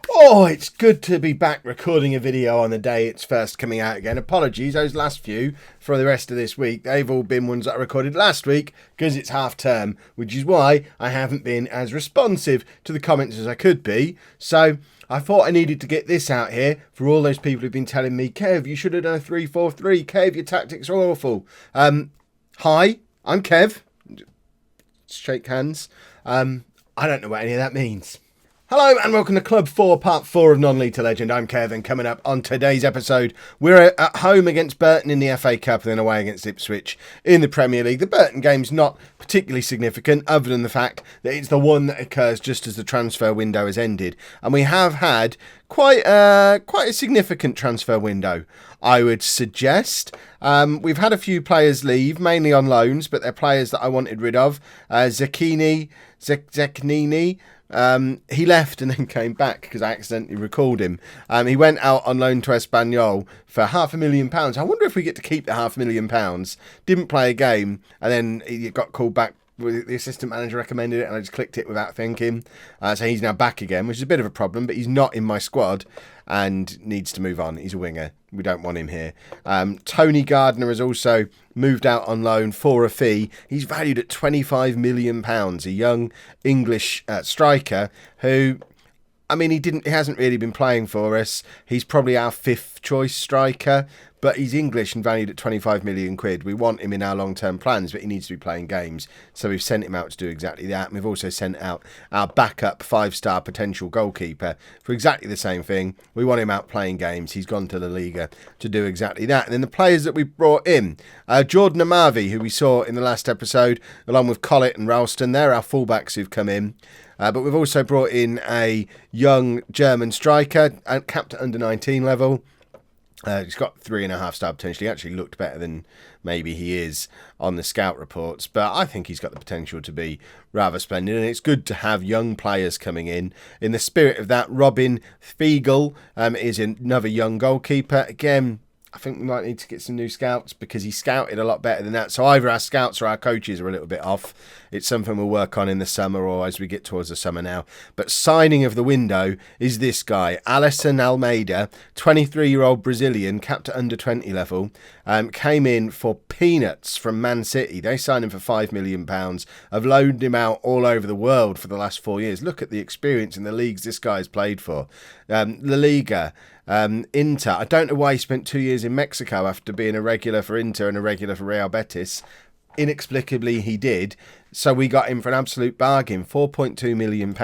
Oh, it's good to be back recording a video on the day it's first coming out again. Apologies, those last few for the rest of this week, they've all been ones that I recorded last week because it's half term, which is why I haven't been as responsive to the comments as I could be. So I thought I needed to get this out here for all those people who've been telling me, Kev, you should have done a 3-4-3. Kev, your tactics are awful. Hi, I'm Kev. Shake hands. I don't know what any of that means. Hello and welcome to Club 4, Part 4 of Non-Lethal Legend. I'm Kev, and coming up on today's episode, we're at home against Burton in the FA Cup and then away against Ipswich in the Premier League. The Burton game's not particularly significant other than the fact that it's the one that occurs just as the transfer window has ended. And we have had quite a significant transfer window, I would suggest. We've had a few players leave, mainly on loans, but they're players that I wanted rid of. Zeknini. He left and then came back because I accidentally recalled him. He went out on loan to Espanyol for £500,000. I wonder if we get to keep the £500,000. Didn't play a game and then he got called back. The assistant manager recommended it and I just clicked it without thinking. So he's now back again, which is a bit of a problem, but he's not in my squad and needs to move on. He's a winger. We don't want him here. Tony Gardner has also moved out on loan for a fee. He's valued at £25 million, a young English striker who, I mean, he hasn't really been playing for us. He's probably our fifth choice striker, but he's English and valued at 25 million quid. We want him in our long-term plans, but he needs to be playing games. So we've sent him out to do exactly that. And we've also sent out our backup 5-star potential goalkeeper for exactly the same thing. We want him out playing games. He's gone to La Liga to do exactly that. And then the players that we brought in, Jordan Amavi, who we saw in the last episode, along with Collett and Ralston, they're our fullbacks who've come in. But we've also brought in a young German striker, capped at under 19 level. He's got 3.5-star potential. He actually looked better than maybe he is on the scout reports, but I think he's got the potential to be rather splendid, and it's good to have young players coming in. In the spirit of that, Robin Fiegel is another young goalkeeper. Again, I think we might need to get some new scouts because he scouted a lot better than that. So either our scouts or our coaches are a little bit off. It's something we'll work on in the summer or as we get towards the summer now. But signing of the window is this guy, Alisson Almeida, 23-year-old Brazilian, capped at under 20 level, came in for peanuts from Man City. They signed him for £5 million. I've loaned him out all over the world for the last 4 years. Look at the experience in the leagues this guy's played for. La Liga, Inter. I don't know why he spent 2 years in Mexico after being a regular for Inter and a regular for Real Betis. Inexplicably, he did. So we got him for an absolute bargain, £4.2 million.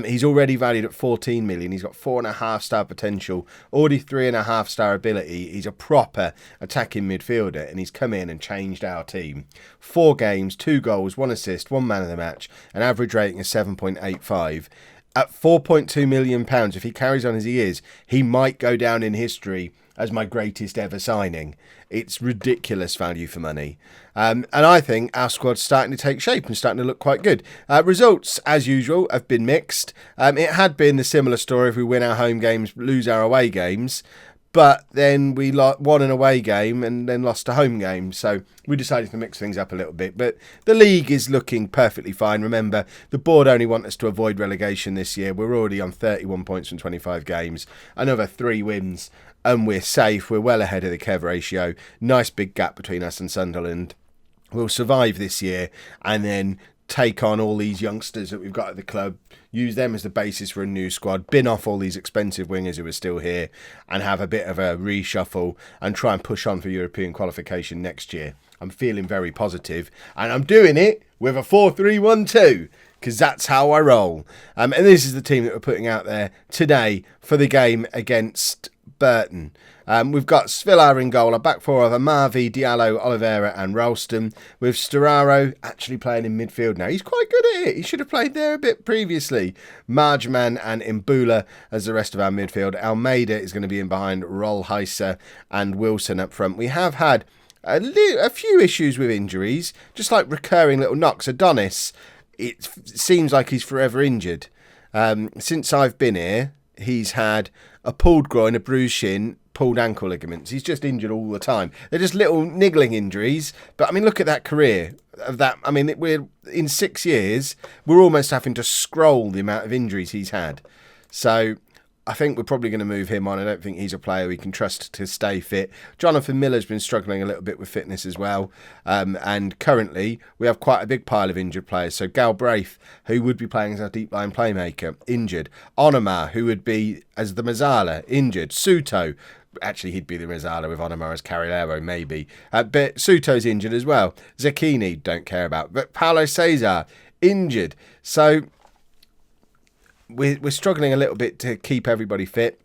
He's already valued at 14 million. He's got 4.5-star potential, already 3.5-star ability. He's a proper attacking midfielder, and he's come in and changed our team. 4 games, 2 goals, 1 assist, 1 man of the match, an average rating of 7.85. At £4.2 million, if he carries on as he is, he might go down in history as my greatest ever signing. It's ridiculous value for money. And I think our squad's starting to take shape and starting to look quite good. Results, as usual, have been mixed. It had been the similar story if we win our home games, lose our away games. But then we won an away game and then lost a home game. So we decided to mix things up a little bit. But the league is looking perfectly fine. Remember, the board only want us to avoid relegation this year. We're already on 31 points from 25 games. Another 3 wins and we're safe. We're well ahead of the Kev ratio. Nice big gap between us and Sunderland. We'll survive this year and then take on all these youngsters that we've got at the club, use them as the basis for a new squad, bin off all these expensive wingers who are still here and have a bit of a reshuffle and try and push on for European qualification next year. I'm feeling very positive and I'm doing it with a 4-3-1-2 because that's how I roll. And this is the team that we're putting out there today for the game against Burton. We've got Svilar in goal, a back four of Amavi, Diallo, Oliveira and Ralston, with Storaro actually playing in midfield now. He's quite good at it. He should have played there a bit previously. Marjman and Imbula as the rest of our midfield. Almeida is going to be in behind Rolheiser and Wilson up front. We have had a few issues with injuries, just like recurring little knocks. Adonis, it seems like he's forever injured. Since I've been here, he's had a pulled groin, a bruised shin, pulled ankle ligaments. He's just injured all the time. They're just little niggling injuries. But I mean, look at that career of that. I mean, we're in 6 years, we're almost having to scroll the amount of injuries he's had. So I think we're probably going to move him on. I don't think he's a player we can trust to stay fit. Jonathan Miller's been struggling a little bit with fitness as well. And currently, we have quite a big pile of injured players. So Galbraith, who would be playing as our deep line playmaker, injured. Onomar, who would be as the Mazzala, injured. Suto, actually he'd be the Mazzala with Onomar as Carrilero, maybe. But Suto's injured as well. Zecchini, don't care about. But Paulo Cesar, injured. So we're struggling a little bit to keep everybody fit.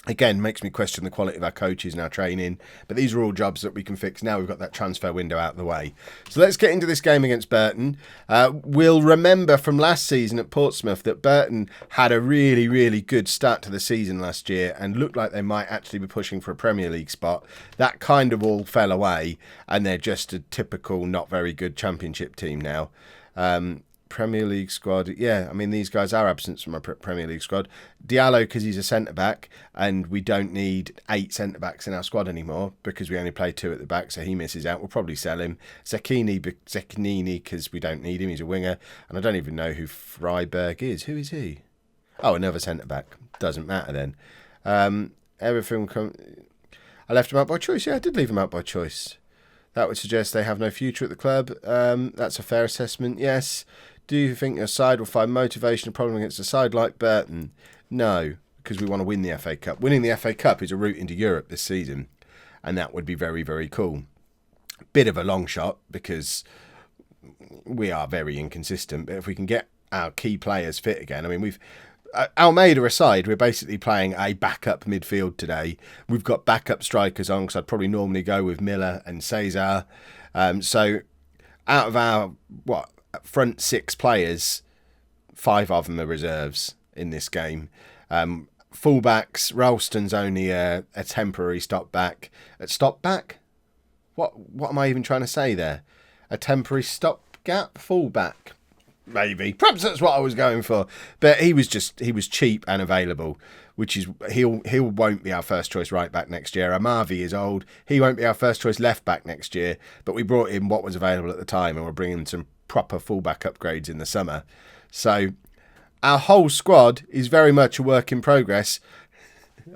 Again, makes me question the quality of our coaches and our training. But these are all jobs that we can fix now. We've got that transfer window out of the way. So let's get into this game against Burton. We'll remember from last season at Portsmouth that Burton had a really, really good start to the season last year and looked like they might actually be pushing for a Premier League spot. That kind of all fell away, and they're just a typical not very good Championship team now. Premier League squad, yeah, I mean, these guys are absent from our Premier League squad. Diallo, because he's a centre-back, and we don't need 8 centre-backs in our squad anymore because we only play 2 at the back, so he misses out. We'll probably sell him. Zecchini, because we don't need him, he's a winger, and I don't even know who Freiberg is. Who is he? Oh, another centre-back. Doesn't matter then. Everything I left him out by choice. Yeah, I did leave him out by choice. That would suggest they have no future at the club. That's a fair assessment, yes. Do you think your side will find motivation and problem against a side like Burton? No, because we want to win the FA Cup. Winning the FA Cup is a route into Europe this season, and that would be very, very cool. Bit of a long shot because we are very inconsistent, but if we can get our key players fit again, I mean, we've Almeida aside, we're basically playing a backup midfield today. We've got backup strikers on, because I'd probably normally go with Miller and Cesar. So out of our, front 6 players, 5 of them are reserves in this game. Fullbacks, Ralston's only a temporary stop back. What am I even trying to say there? A temporary stopgap fullback? Maybe. Perhaps that's what I was going for. But he was cheap and available, which is he won't be our first choice right back next year. Amavi is old. He won't be our first choice left back next year. But we brought in what was available at the time, and we're bringing some proper fullback upgrades in the summer. So our whole squad is very much a work in progress.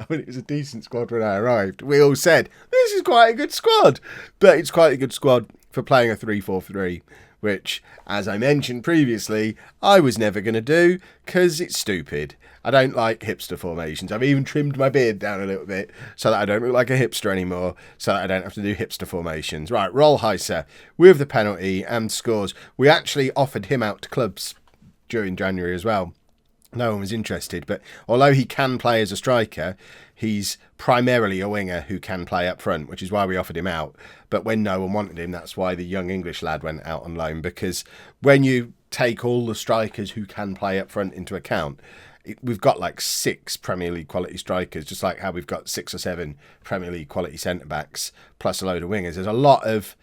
I mean, it was a decent squad when I arrived. We all said, this is quite a good squad. But it's quite a good squad for playing a 3-4-3, which, as I mentioned previously, I was never going to do because it's stupid. I don't like hipster formations. I've even trimmed my beard down a little bit so that I don't look like a hipster anymore, so that I don't have to do hipster formations. Right, Rollheiser with the penalty and scores. We actually offered him out to clubs during January as well. No one was interested, but although he can play as a striker, he's primarily a winger who can play up front, which is why we offered him out. But when no one wanted him, that's why the young English lad went out on loan, because when you take all the strikers who can play up front into account, we've got like 6 Premier League quality strikers, just like how we've got 6 or 7 Premier League quality centre-backs, plus a load of wingers. There's a lot of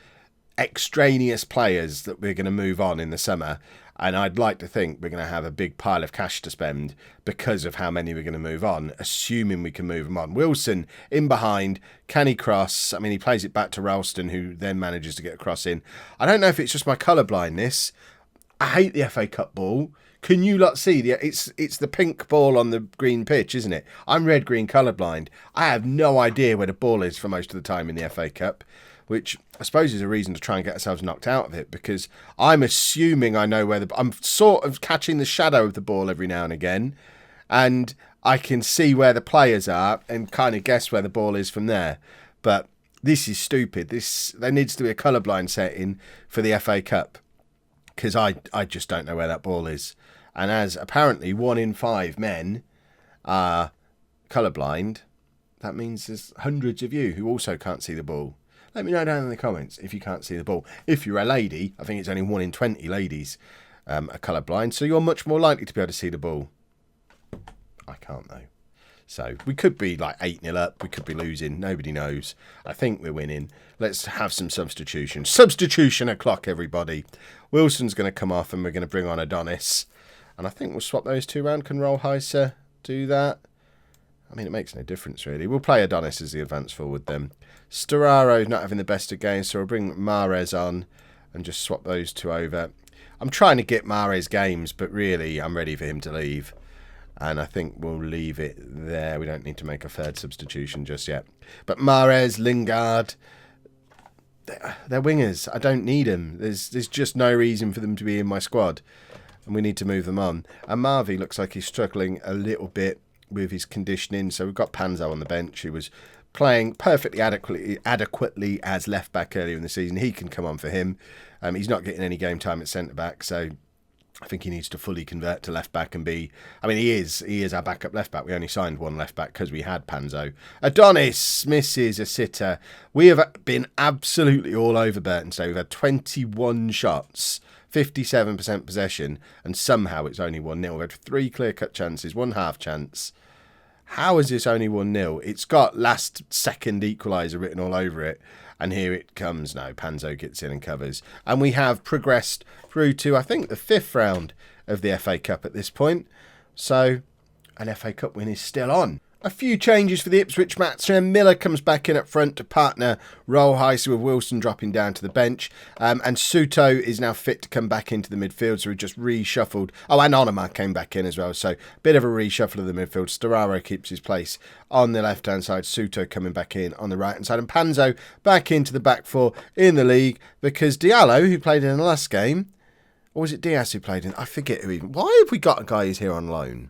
extraneous players that we're going to move on in the summer, and I'd like to think we're going to have a big pile of cash to spend because of how many we're going to move on, assuming we can move them on. Wilson in behind, can he cross? I mean, he plays it back to Ralston, who then manages to get a cross in. I don't know if it's just my colour blindness. I hate the FA Cup ball. Can you lot see? It's the pink ball on the green pitch, isn't it? I'm red-green colourblind. I have no idea where the ball is for most of the time in the FA Cup, which I suppose is a reason to try and get ourselves knocked out of it, because I'm assuming I know where I'm sort of catching the shadow of the ball every now and again, and I can see where the players are and kind of guess where the ball is from there. But this is stupid. There needs to be a colourblind setting for the FA Cup, because I just don't know where that ball is. And as apparently 1 in 5 men are colourblind, that means there's hundreds of you who also can't see the ball. Let me know down in the comments if you can't see the ball. If you're a lady, I think it's only 1 in 20 ladies are colourblind, so you're much more likely to be able to see the ball. I can't though. So we could be like 8-0 up, we could be losing, nobody knows. I think we're winning. Let's have some substitution. Substitution o'clock, everybody. Wilson's going to come off and we're going to bring on Adonis. And I think we'll swap those 2 round. Can Rollheiser do that? I mean, it makes no difference, really. We'll play Adonis as the advance forward then. Storaro not having the best of games, so we'll bring Mahrez on and just swap those 2 over. I'm trying to get Mahrez games, but really, I'm ready for him to leave. And I think we'll leave it there. We don't need to make a third substitution just yet. But Mahrez, Lingard, they're wingers. I don't need them. There's just no reason for them to be in my squad. And we need to move them on. And Marvey looks like he's struggling a little bit with his conditioning. So we've got Panzo on the bench, who was playing perfectly adequately as left back earlier in the season. He can come on for him. He's not getting any game time at centre back, so I think he needs to fully convert to left back and be. I mean, he is our backup left back. We only signed one left back because we had Panzo. Adonis misses a sitter. We have been absolutely all over Burton today. We've had 21 shots, 57% possession, and somehow it's only 1-0. We've had 3 clear-cut chances, 1 half chance. How is this only 1-0? It's got last second equaliser written all over it. And here it comes now. Panzo gets in and covers. And we have progressed through to, I think, the 5th round of the FA Cup at this point. So an FA Cup win is still on. A few changes for the Ipswich match. Miller comes back in up front to partner Rolheiser, with Wilson dropping down to the bench. And Suto is now fit to come back into the midfield, so we just reshuffled. Oh, and Onoma came back in as well, so a bit of a reshuffle of the midfield. Storaro keeps his place on the left-hand side. Suto coming back in on the right-hand side. And Panzo back into the back 4 in the league, because Diallo, who played in the last game, or was it Diaz who played in? I forget who even. Why have we got a guy who's here on loan?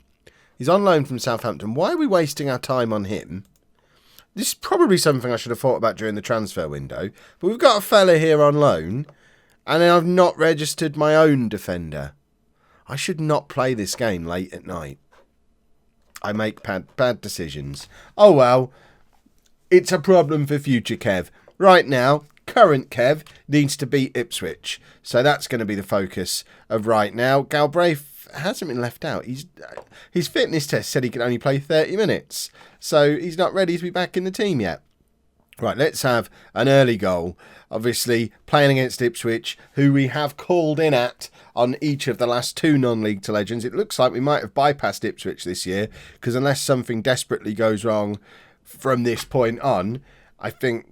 He's on loan from Southampton. Why are we wasting our time on him? This is probably something I should have thought about during the transfer window. But we've got a fella here on loan, and then I've not registered my own defender. I should not play this game late at night. I make bad decisions. Oh well, it's a problem for future Kev. Right now, current Kev needs to beat Ipswich. So that's going to be the focus of right now. Galbraith hasn't been left out. His fitness test said he could only play 30 minutes. So he's not ready to be back in the team yet. Right, let's have an early goal. Obviously, playing against Ipswich, who we have called in at on each of the last 2 non-league to legends. It looks like we might have bypassed Ipswich this year, because unless something desperately goes wrong from this point on, I think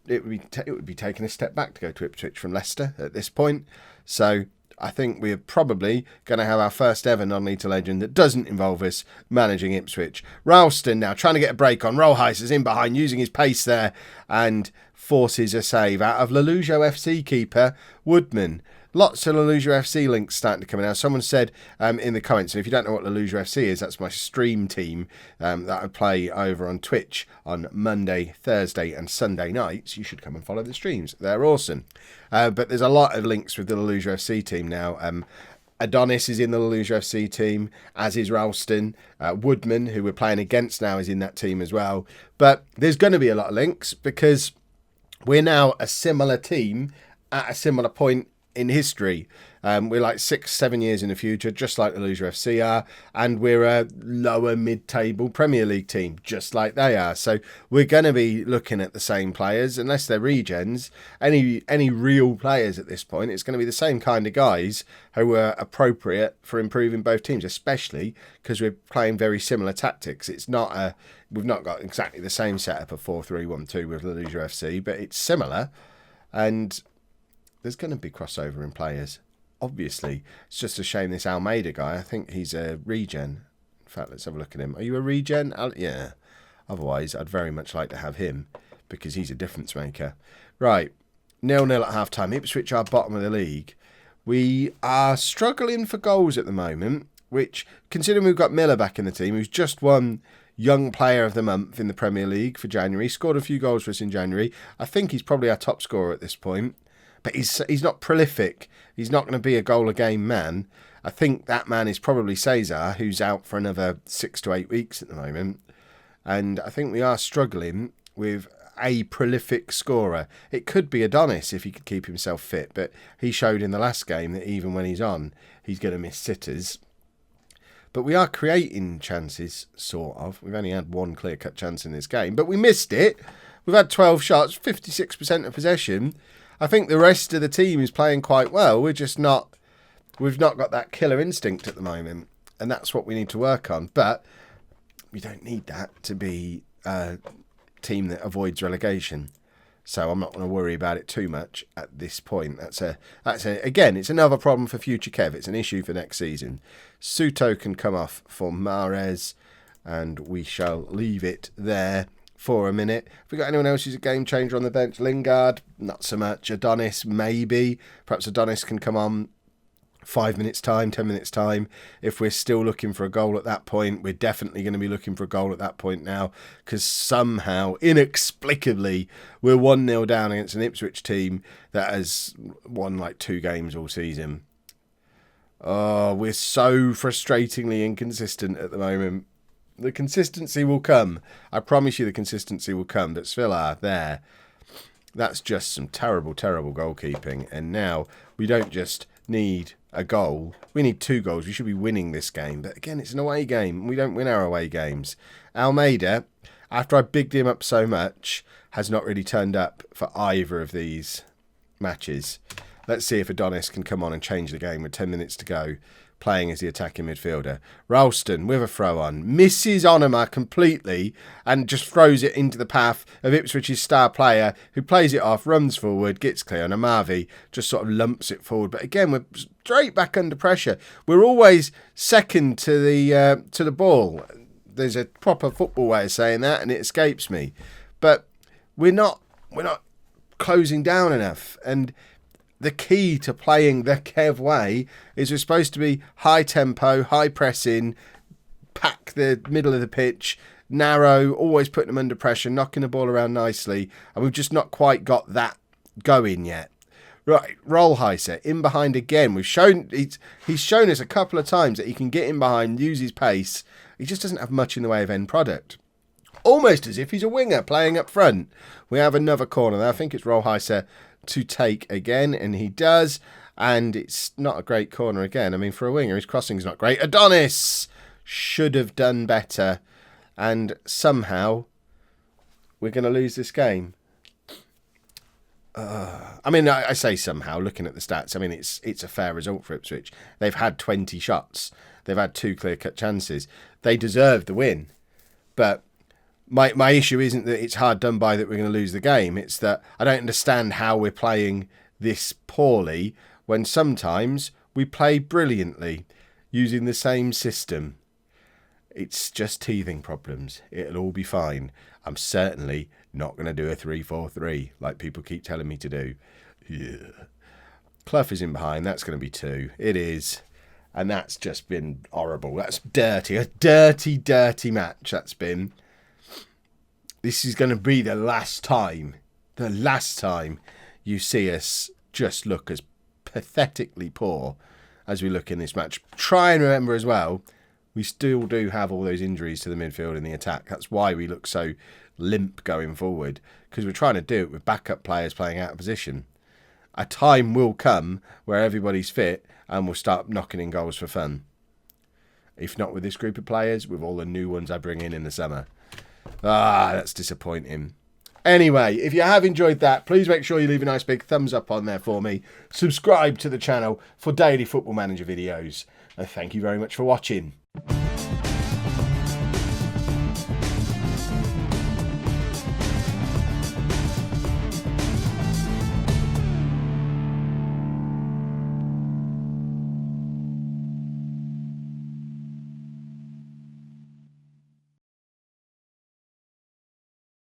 it would be taking a step back to go to Ipswich from Leicester at this point. So I think we're probably going to have our first ever non-league to legend that doesn't involve us managing Ipswich. Ralston now trying to get a break on. Rolheiser's in behind, using his pace there, and forces a save out of Lelujo FC keeper Woodman. Lots of Lelujo FC links starting to come in now. Someone said in the comments, and if you don't know what Lelujo FC is, that's my stream team that I play over on Twitch on Monday, Thursday and Sunday nights. You should come and follow the streams. They're awesome. But there's a lot of links with the Lelujo FC team now. Adonis is in the Lelujo FC team, as is Ralston. Woodman, who we're playing against now, is in that team as well. But there's going to be a lot of links, because we're now a similar team at a similar point in history. We're like 6-7 years in the future, just like the Lelujo FC are, and we're a lower mid-table Premier League team, just like they are. So we're going to be looking at the same players, unless they're regens. Any real players at this point, it's going to be the same kind of guys who are appropriate for improving both teams, especially because we're playing very similar tactics. We've not got exactly the same setup of 4-3-1-2 with Lelujo FC, but it's similar, and there's going to be crossover in players. Obviously, it's just a shame this Almeida guy, I think he's a regen. In fact, let's have a look at him. Are you a regen? Yeah. Otherwise, I'd very much like to have him, because he's a difference maker. Right, 0-0 at half-time. Ipswich are bottom of the league. We are struggling for goals at the moment, which, considering we've got Miller back in the team, who's just won Young Player of the Month in the Premier League for January, scored a few goals for us in January. I think he's probably our top scorer at this point. But he's not prolific. He's not going to be a goal-a-game man. I think that man is probably Cesar, who's out for another 6 to 8 weeks at the moment. And I think we are struggling with a prolific scorer. It could be Adonis if he could keep himself fit, but he showed in the last game that even when he's on, he's going to miss sitters. But we are creating chances, sort of. We've only had 1 clear-cut chance in this game, but we missed it. We've had 12 shots, 56% of possession. I think the rest of the team is playing quite well. We've not got that killer instinct at the moment, and that's what we need to work on. But we don't need that to be a team that avoids relegation. So I'm not going to worry about it too much at this point. Again, it's another problem for future Kev. It's an issue for next season. Suto can come off for Mahrez, and we shall leave it there for a minute. Have we got anyone else who's a game changer on the bench? Lingard, not so much. Adonis, maybe. Perhaps Adonis can come on 5 minutes time, 10 minutes time. If we're still looking for a goal at that point, we're definitely going to be looking for a goal at that point now, because somehow, inexplicably, we're 1-0 down against an Ipswich team that has won like 2 games all season. Oh, we're so frustratingly inconsistent at the moment. The consistency will come. I promise you the consistency will come. But Svilar, there, that's just some terrible, terrible goalkeeping. And now we don't just need a goal. We need 2 goals. We should be winning this game. But again, it's an away game. We don't win our away games. Almeida, after I bigged him up so much, has not really turned up for either of these matches. Let's see if Adonis can come on and change the game with 10 minutes to go, playing as the attacking midfielder. Ralston with a throw on, misses Onuma completely and just throws it into the path of Ipswich's star player, who plays it off, runs forward, gets clear, and Amavi just sort of lumps it forward. But again, we're straight back under pressure. We're always second to the ball. There's a proper football way of saying that, and it escapes me. But we're not closing down enough. And the key to playing the Kev way is we're supposed to be high tempo, high pressing, pack the middle of the pitch, narrow, always putting them under pressure, knocking the ball around nicely, and we've just not quite got that going yet. Right, Rollheiser in behind again. He's shown us a couple of times that he can get in behind, use his pace. He just doesn't have much in the way of end product. Almost as if he's a winger playing up front. We have another corner there. I think it's Rollheiser to take again, and he does, and it's not a great corner again. I mean, for a winger, his crossing's not great. Adonis should have done better, and somehow we're going to lose this game. I mean, I say somehow, looking at the stats, I mean, it's a fair result for Ipswich. They've had 20 shots. They've had 2 clear-cut chances. They deserve the win, but My issue isn't that it's hard done by that we're going to lose the game. It's that I don't understand how we're playing this poorly when sometimes we play brilliantly using the same system. It's just teething problems. It'll all be fine. I'm certainly not going to do a 3-4-3 like people keep telling me to do. Yeah. Clough is in behind. That's going to be 2. It is. And that's just been horrible. That's dirty. A dirty, dirty match that's been. This is going to be the last time you see us just look as pathetically poor as we look in this match. Try and remember as well, we still do have all those injuries to the midfield and the attack. That's why we look so limp going forward, because we're trying to do it with backup players playing out of position. A time will come where everybody's fit and we'll start knocking in goals for fun. If not with this group of players, with all the new ones I bring in the summer. That's disappointing. Anyway, if you have enjoyed that, please make sure you leave a nice big thumbs up on there for me. Subscribe to the channel for daily Football Manager videos. And thank you very much for watching.